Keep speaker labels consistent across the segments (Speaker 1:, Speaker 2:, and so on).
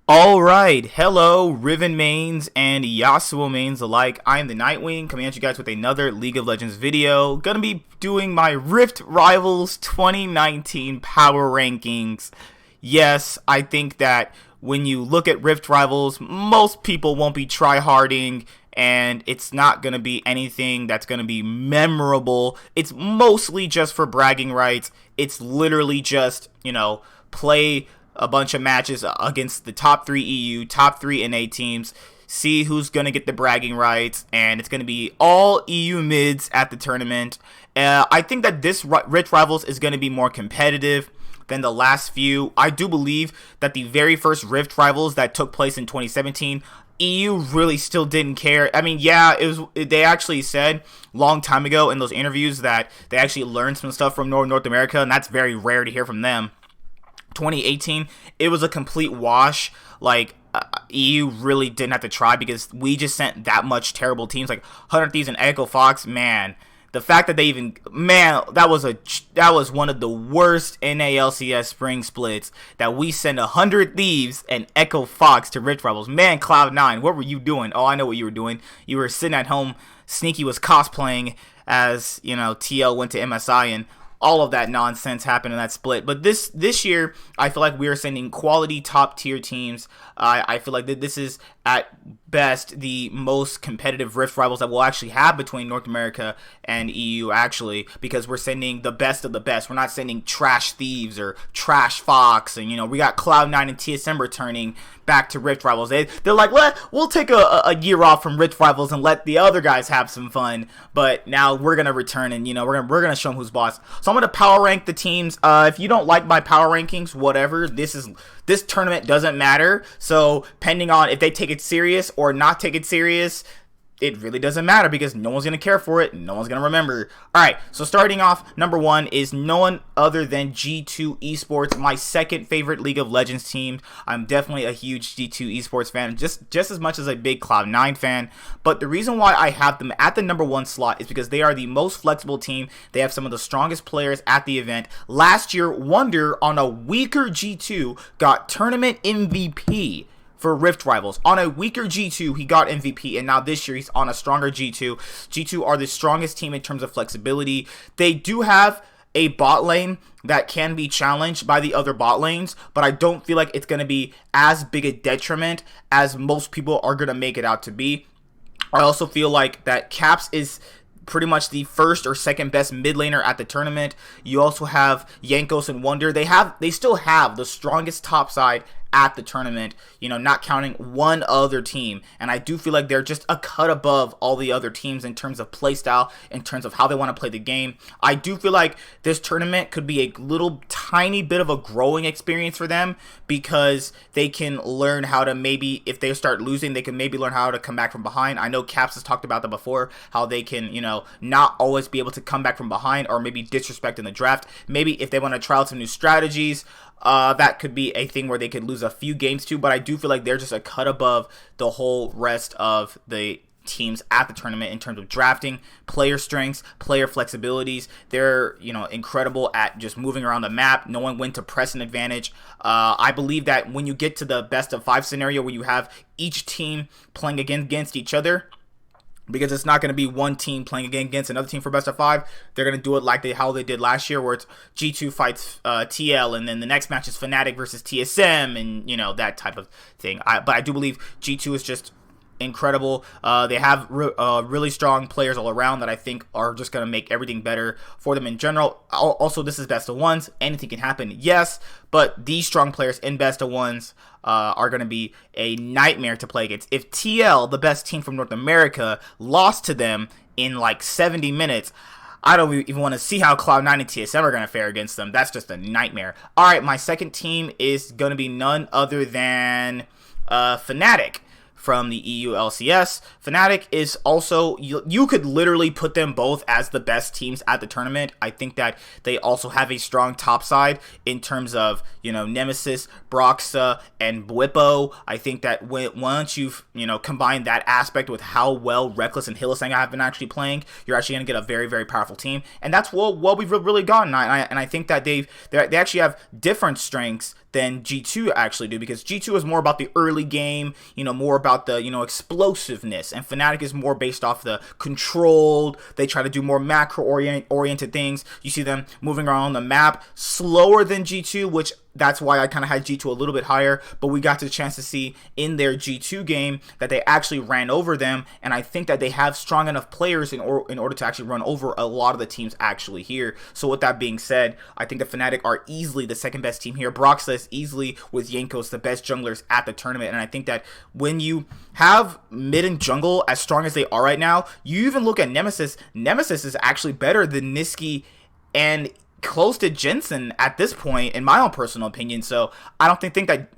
Speaker 1: Alright, hello Riven mains and Yasuo mains alike. I am the Nightwing, coming at you guys with another League of Legends video. Gonna be doing my Rift Rivals 2019 power rankings. Yes, I think that when you look at Rift Rivals, most people won't be tryharding, and it's not gonna be anything that's gonna be memorable. It's mostly just for bragging rights. It's literally just, play a bunch of matches against the top 3 EU, top 3 NA teams, see who's going to get the bragging rights, and it's going to be all EU mids at the tournament. I think that this Rift Rivals is going to be more competitive than the last few. I do believe that the very first Rift Rivals that took place in 2017, EU really still didn't care. I mean, yeah, they actually said long time ago in those interviews that they actually learned some stuff from North America, and that's very rare to hear from them. 2018, it was a complete wash. EU really didn't have to try because we just sent that much terrible teams like 100 Thieves and Echo Fox. Man, the fact that that was one of the worst NALCS spring splits, that we sent 100 Thieves and Echo Fox to Rift Rivals. Man, Cloud9, what were you doing? Oh, I know what you were doing. You were sitting at home. Sneaky was cosplaying as, TL went to MSI, and all of that nonsense happened in that split. But this year, I feel like we are sending quality top tier teams. I feel like this is at best the most competitive Rift Rivals that we'll actually have between North America and EU, actually, because we're sending the best of the best. We're not sending trash Thieves or trash Fox, and we got Cloud9 and TSM returning back to Rift Rivals. They're like, we'll take a year off from Rift Rivals and let the other guys have some fun, but now we're gonna return, and we're gonna show them who's boss. So I'm gonna power rank the teams. If you don't like my power rankings, whatever, this tournament doesn't matter. So depending on if they take it serious or not take it serious, it really doesn't matter because no one's going to care for it. No one's going to remember. All right, so starting off, number 1 is no one other than G2 Esports, my second favorite League of Legends team. I'm definitely a huge G2 Esports fan, just as much as a big Cloud9 fan. But the reason why I have them at the number 1 slot is because they are the most flexible team. They have some of the strongest players at the event. Last year, Wonder on a weaker G2 got tournament MVP for Rift Rivals. On a weaker G2, he got MVP, and now this year he's on a stronger G2. G2 are the strongest team in terms of flexibility. They do have a bot lane that can be challenged by the other bot lanes, but I don't feel like it's going to be as big a detriment as most people are going to make it out to be. I also feel like that Caps is pretty much the first or second best mid laner at the tournament. You also have Yankos and Wonder. They still have the strongest top side at the tournament, not counting one other team. And I do feel like they're just a cut above all the other teams in terms of playstyle, in terms of how they want to play the game. I do feel like this tournament could be a little tiny bit of a growing experience for them, because they can learn how to, maybe if they start losing, they can maybe learn how to come back from behind. I know Caps has talked about that before, how they can, not always be able to come back from behind or maybe disrespect in the draft. Maybe if they want to try out some new strategies, that could be a thing where they could lose a few games too, but I do feel like they're just a cut above the whole rest of the teams at the tournament in terms of drafting, player strengths, player flexibilities. They're, incredible at just moving around the map, knowing when to press an advantage. I believe that when you get to the best of 5 scenario where you have each team playing against each other, because it's not going to be one team playing against another team for best of 5. They're going to do it like how they did last year, where it's G2 fights TL, and then the next match is Fnatic versus TSM, and that type of thing. But I do believe G2 is just incredible. They have really strong players all around that I think are just going to make everything better for them in general. Also, this is best of 1s. Anything can happen, yes, but these strong players in best of 1s are going to be a nightmare to play against. If TL, the best team from North America, lost to them in like 70 minutes, I don't even want to see how Cloud9 and TSM are going to fare against them. That's just a nightmare. All right, my second team is going to be none other than Fnatic. from the EU LCS. Fnatic is also, you could literally put them both as the best teams at the tournament. I think that they also have a strong top side in terms of, Nemesis, Broxa, and Bwipo. I think that once you've, combined that aspect with how well Reckless and Hylissang have been actually playing, you're actually going to get a very, very powerful team. And that's what we've really gotten. And I think that they actually have different strengths than G2 actually do, because G2 is more about the early game, more about the, explosiveness, and Fnatic is more based off the controlled. They try to do more macro oriented things. You see them moving around the map slower than G2, which that's why I kind of had G2 a little bit higher, but we got the chance to see in their G2 game that they actually ran over them, and I think that they have strong enough players in order to actually run over a lot of the teams actually here. So with that being said, I think the Fnatic are easily the second best team here. Broxa is easily, with Jankos, the best junglers at the tournament, and I think that when you have mid and jungle as strong as they are right now, you even look at Nemesis. Nemesis is actually better than Niski and close to Jensen at this point, in my own personal opinion. So I don't think that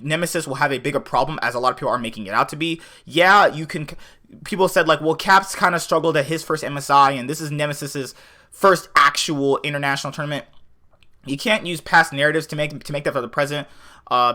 Speaker 1: Nemesis will have a bigger problem as a lot of people are making it out to be. Yeah, people said like, well, Caps kind of struggled at his first MSI, and this is Nemesis's first actual international tournament. You can't use past narratives to make that for the present,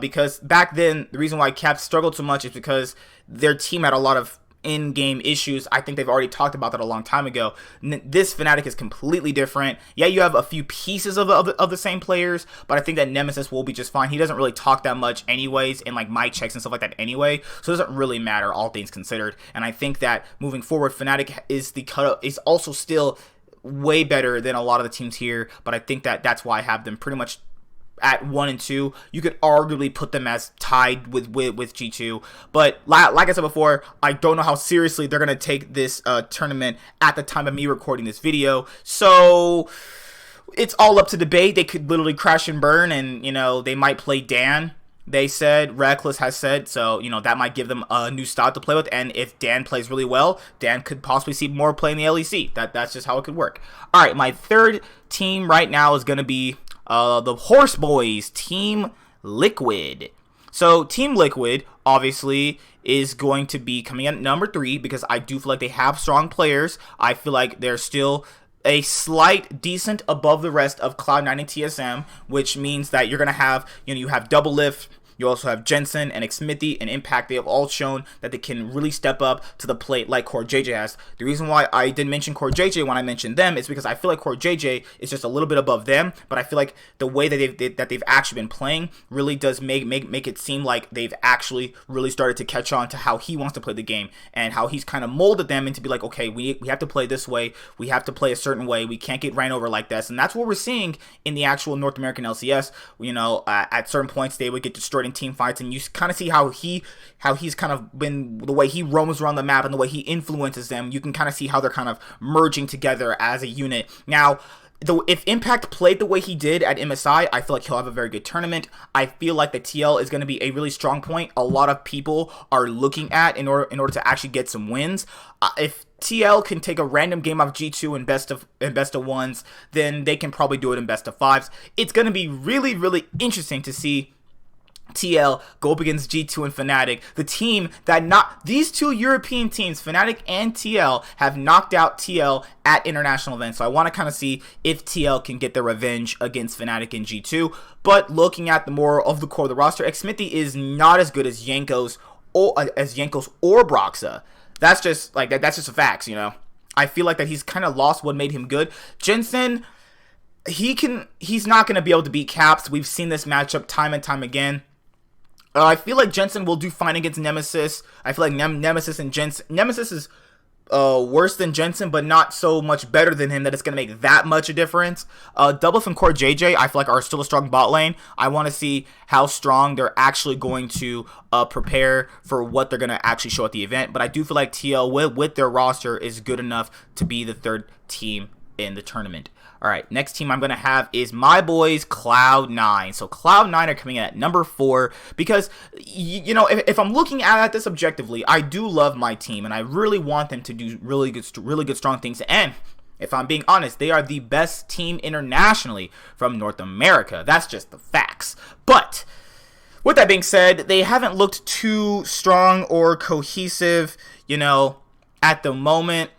Speaker 1: because back then the reason why Caps struggled so much is because their team had a lot of in-game issues. I think they've already talked about that a long time ago. This Fnatic is completely different. Yeah, you have a few pieces of the same players, but I think that Nemesis will be just fine. He doesn't really talk that much anyways, and like mic checks and stuff like that anyway, so it doesn't really matter, all things considered. And I think that moving forward, Fnatic is also still way better than a lot of the teams here, but I think that that's why I have them pretty much at 1 and 2. You could arguably put them as tied with G2, but like I said before, I don't know how seriously they're gonna take this tournament at the time of me recording this video. So it's all up to debate. They could literally crash and burn, and they might play Dan. They said, Reckless has said, so that might give them a new style to play with. And if Dan plays really well, Dan could possibly see more play in the LEC. That's just how it could work. All right, my third team right now is gonna be the Horse Boys, Team Liquid. So Team Liquid obviously is going to be coming in at number 3, because I do feel like they have strong players. I feel like they're still a slight decent above the rest of Cloud9 and TSM, which means that you're going to have, you have Double Lift, you also have Jensen and Xmithy and Impact. They have all shown that they can really step up to the plate like Core JJ has. The reason why I didn't mention Core JJ when I mentioned them is because I feel like Core JJ is just a little bit above them, but I feel like the way that they've actually been playing really does make it seem like they've actually really started to catch on to how he wants to play the game, and how he's kind of molded them into be like, okay, we have to play this way, we have to play a certain way, we can't get ran over like this. And that's what we're seeing in the actual North American LCS. At certain points they would get destroyed in team fights, and you kind of see how he's kind of been, the way he roams around the map and the way he influences them. You can kind of see how they're kind of merging together as a unit. Now, if Impact played the way he did at MSI, I feel like he'll have a very good tournament. I feel like the TL is going to be a really strong point a lot of people are looking at in order to actually get some wins. If TL can take a random game off G2 in best of ones, then they can probably do it in best of fives. It's going to be really, really interesting to see TL go up against G2 and Fnatic, the team that these two European teams, Fnatic and TL, have knocked out TL at international events. So I want to kind of see if TL can get their revenge against Fnatic and G2. But looking at the more of the core of the roster, Xmithy is not as good as Jankos or Broxa. That's just a fact, I feel like that he's kind of lost what made him good. Jensen, he's not going to be able to beat Caps. We've seen this matchup time and time again. I feel like Jensen will do fine against Nemesis. I feel like Nemesis is worse than Jensen, but not so much better than him that it's going to make that much a difference. Double from Core JJ, I feel like are still a strong bot lane. I want to see how strong they're actually going to prepare for what they're going to actually show at the event. But I do feel like TL with their roster is good enough to be the third team in the tournament. All right, next team I'm going to have is my boys, Cloud9. So Cloud9 are coming in at number 4 because, if I'm looking at this objectively, I do love my team, and I really want them to do really good, strong things. And if I'm being honest, they are the best team internationally from North America. That's just the facts. But With that being said, they haven't looked too strong or cohesive, at the moment.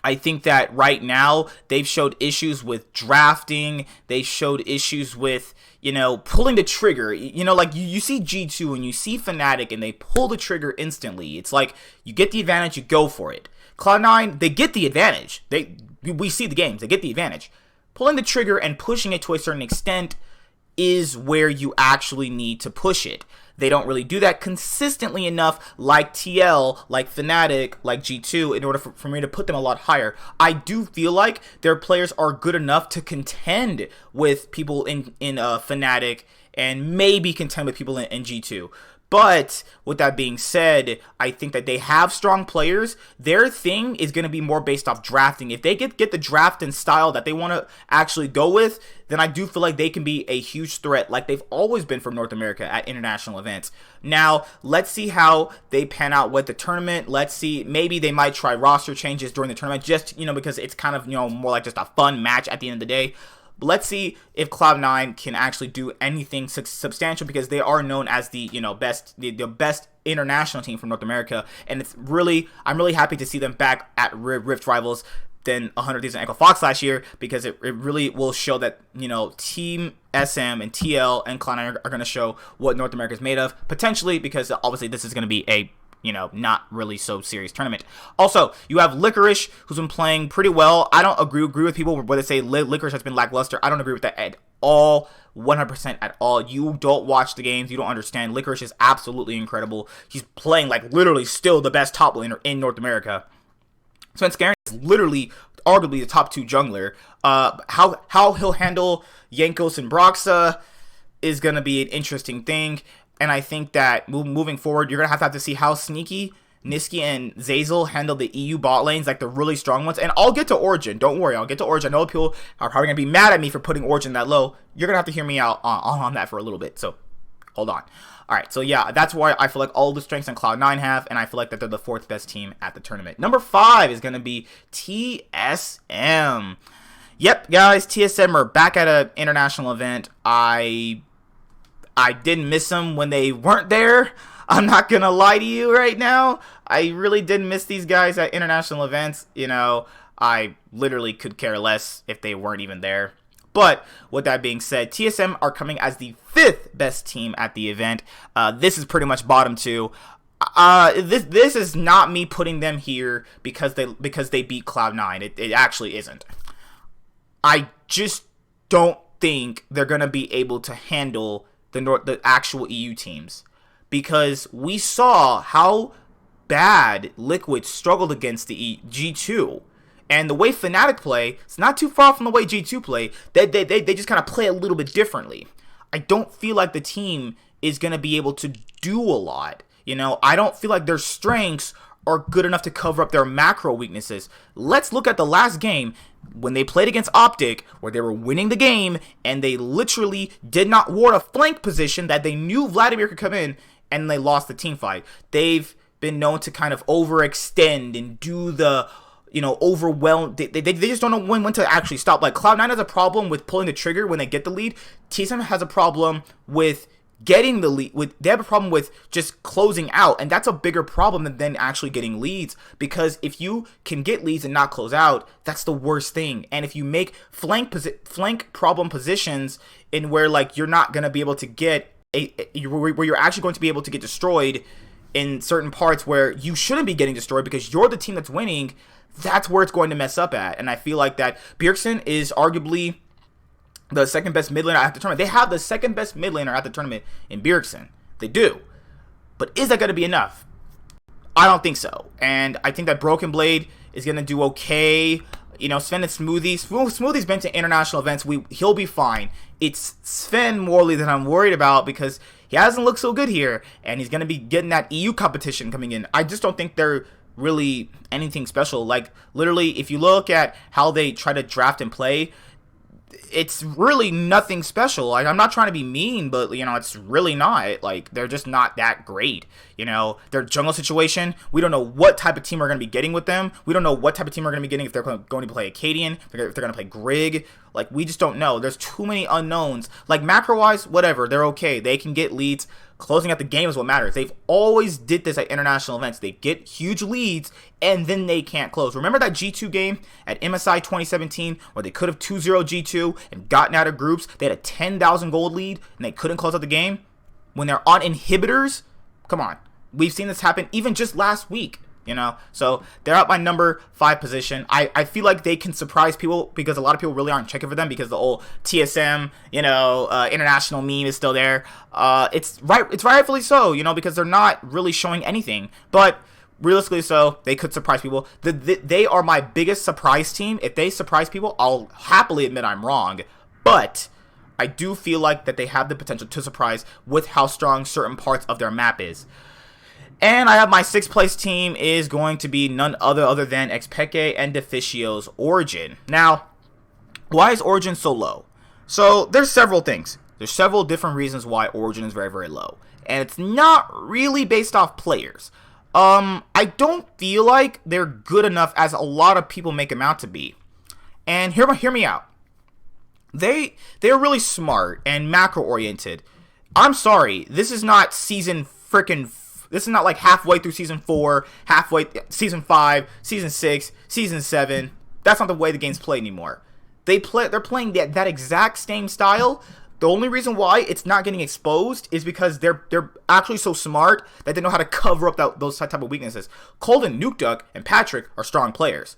Speaker 1: I think that right now they've showed issues with drafting. They showed issues with, pulling the trigger. Like you see G2 and you see Fnatic and they pull the trigger instantly. It's like you get the advantage, you go for it. Cloud9, they get the advantage. We see the games, they get the advantage. Pulling the trigger and pushing it to a certain extent is where you actually need to push it. They don't really do that consistently enough like TL, like Fnatic, like G2 in order for me to put them a lot higher. I do feel like their players are good enough to contend with people in Fnatic and maybe contend with people in G2. But with that being said, I think that they have strong players. Their thing is going to be more based off drafting. If they get the draft and style that they want to actually go with, then I do feel like they can be a huge threat like they've always been from North America at international events. Now, let's see how they pan out with the tournament. Let's see, maybe they might try roster changes during the tournament just, because it's kind of, more like just a fun match at the end of the day. Let's see if Cloud9 can actually do anything substantial because they are known as the best international team from North America, and I'm really happy to see them back at Rift Rivals than 100 Echo Fox last year because it really will show that Team SM and TL and Cloud9 are going to show what North America is made of potentially, because obviously this is going to be a not really so serious tournament. Also, you have Licorice, who's been playing pretty well. I don't agree with people where they say Licorice has been lackluster. I don't agree with that at all, 100% at all. You don't watch the games. You don't understand. Licorice is absolutely incredible. He's playing like literally still the best top laner in North America. Svenskeren is literally arguably the top 2 jungler. How he'll handle Jankos and Broxa is going to be an interesting thing. And I think that moving forward, you're going to have to see how sneaky Niski and Zeyzal handle the EU bot lanes, like the really strong ones. And I'll get to Origen. Don't worry, I'll get to Origen. I know people are probably going to be mad at me for putting Origen that low. You're going to have to hear me out on that for a little bit. So hold on. All right, so yeah, that's why I feel like all the strengths in Cloud9 have, and I feel like that they're the 4th best team at the tournament. Number 5 is going to be TSM. Yep, guys, TSM are back at an international event. I didn't miss them when they weren't there. I'm not going to lie to you right now. I really did miss these guys at international events. I literally could care less if they weren't even there. But with that being said, TSM are coming as the 5th best team at the event. This is pretty much bottom 2. This is not me putting them here because they beat Cloud9. It actually isn't. I just don't think they're going to be able to handle the actual EU teams, because we saw how bad Liquid struggled against the G2, and the way Fnatic play, it's not too far from the way G2 play. They just kind of play a little bit differently. I don't feel like the team is going to be able to do a lot. I don't feel like their strengths are good enough to cover up their macro weaknesses. Let's look at the last game when they played against Optic, where they were winning the game and they literally did not ward a flank position that they knew Vladimir could come in, and they lost the team fight. They've been known to kind of overextend and do the overwhelm. They just don't know when to actually stop. Like Cloud9 has a problem with pulling the trigger when they get the lead. TSM has a problem with getting the lead. They have a problem with just closing out, and that's a bigger problem than actually getting leads, because if you can get leads and not close out, that's the worst thing. And if you make flank problem positions in where like you're not going to be able to get where you're actually going to be able to get destroyed in certain parts where you shouldn't be getting destroyed because you're the team that's winning, that's where it's going to mess up at. And I feel like that Bjergsen is arguably the 2nd best mid laner at the tournament. They have the 2nd best mid laner at the tournament in Bjergsen. They do. But is that going to be enough? I don't think so. And I think that Broken Blade is going to do okay. Sven and Smoothie. Smoothie's been to international events. He'll be fine. It's Sven Morley that I'm worried about because he hasn't looked so good here. And he's going to be getting that EU competition coming in. I just don't think they're really anything special. Like, literally, if you look at how they try to draft and play, it's really nothing special. Like, I'm not trying to be mean, but it's really not. Like, they're just not that great. Their jungle situation, we don't know what type of team we're going to be getting with them. We don't know what type of team we're going to be getting if they're going to play Acadian, if they're going to play Grig. Like, we just don't know. There's too many unknowns. Like, macro-wise, whatever, they're okay. They can get leads. Closing out the game is what matters. They've always did this at international events. They get huge leads, and then they can't close. Remember that G2 game at MSI 2017 where they could have 2-0 G2 and gotten out of groups? They had a 10,000 gold lead, and they couldn't close out the game? When they're on inhibitors? Come on. We've seen this happen even just last week. So they're at my number 5 position. I feel like they can surprise people because a lot of people really aren't checking for them because the old TSM, international meme is still there. It's rightfully so, because they're not really showing anything. But realistically so, they could surprise people. They are my biggest surprise team. If they surprise people, I'll happily admit I'm wrong. But I do feel like that they have the potential to surprise with how strong certain parts of their map is. And I have my 6th place team is going to be none other than Xpeke and Deficio's Origen. Now, why is Origen so low? So, there's several things. There's several different reasons why Origen is very, very low. And it's not really based off players. I don't feel like they're good enough as a lot of people make them out to be. And hear me out. They're really smart and macro-oriented. I'm sorry, this is not this is not like halfway through season 4, season 5, season 6, season 7. That's not the way the game's played anymore. They're playing that exact same style. The only reason why it's not getting exposed is because they're actually so smart that they know how to cover up those type of weaknesses. Cold and Nukeduck and Patrick are strong players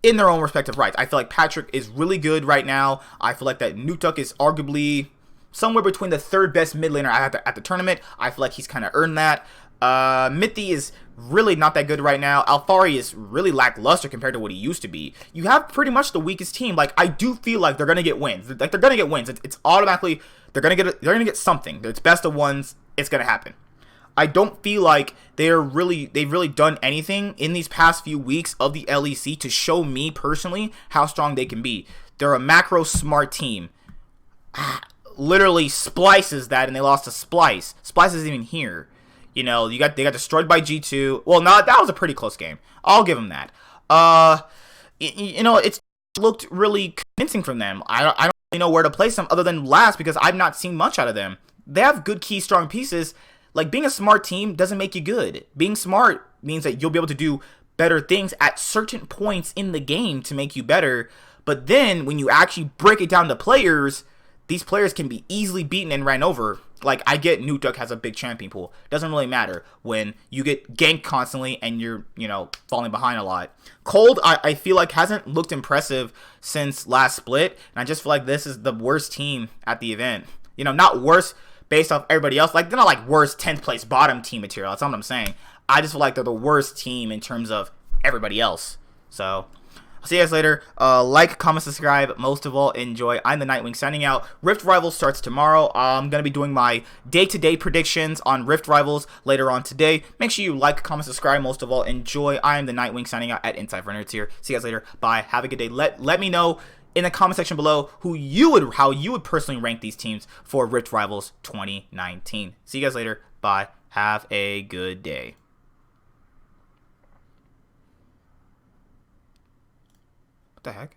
Speaker 1: in their own respective rights. I feel like Patrick is really good right now. I feel like that Nukeduck is arguably somewhere between the 3rd best mid laner at the tournament. I feel like he's kind of earned that. Mithy is really not that good right now. Alfari is really lackluster compared to what he used to be. You have pretty much the weakest team. Like, I do feel like they're gonna get wins. Like, they're gonna get wins. It's automatically they're gonna get something. It's best of ones. It's gonna happen. I don't feel like they've really done anything in these past few weeks of the LEC to show me personally how strong they can be. They're a macro smart team. Literally Splices that, and they lost to Splice. Splice isn't even here. They got destroyed by G2. Well, no, that was a pretty close game. I'll give them that. It's looked really convincing from them. I don't really know where to place them other than last because I've not seen much out of them. They have good key strong pieces. Like, being a smart team doesn't make you good. Being smart means that you'll be able to do better things at certain points in the game to make you better. But then when you actually break it down to players, these players can be easily beaten and ran over. Like, I get Nukeduck has a big champion pool. Doesn't really matter when you get ganked constantly and you're, falling behind a lot. Cold, I feel like hasn't looked impressive since last split. And I just feel like this is the worst team at the event. Not worse based off everybody else. Like, they're not like worst 10th place bottom team material. That's not what I'm saying. I just feel like they're the worst team in terms of everybody else. So, I'll see you guys later. Like, comment, subscribe. Most of all, enjoy. I'm the Nightwing signing out. Rift Rivals starts tomorrow. I'm going to be doing my day-to-day predictions on Rift Rivals later on today. Make sure you like, comment, subscribe. Most of all, enjoy. I am the Nightwing signing out at Inside for Nerds here. See you guys later. Bye. Have a good day. Let me know in the comment section below how you would personally rank these teams for Rift Rivals 2019. See you guys later. Bye. Have a good day. What the heck?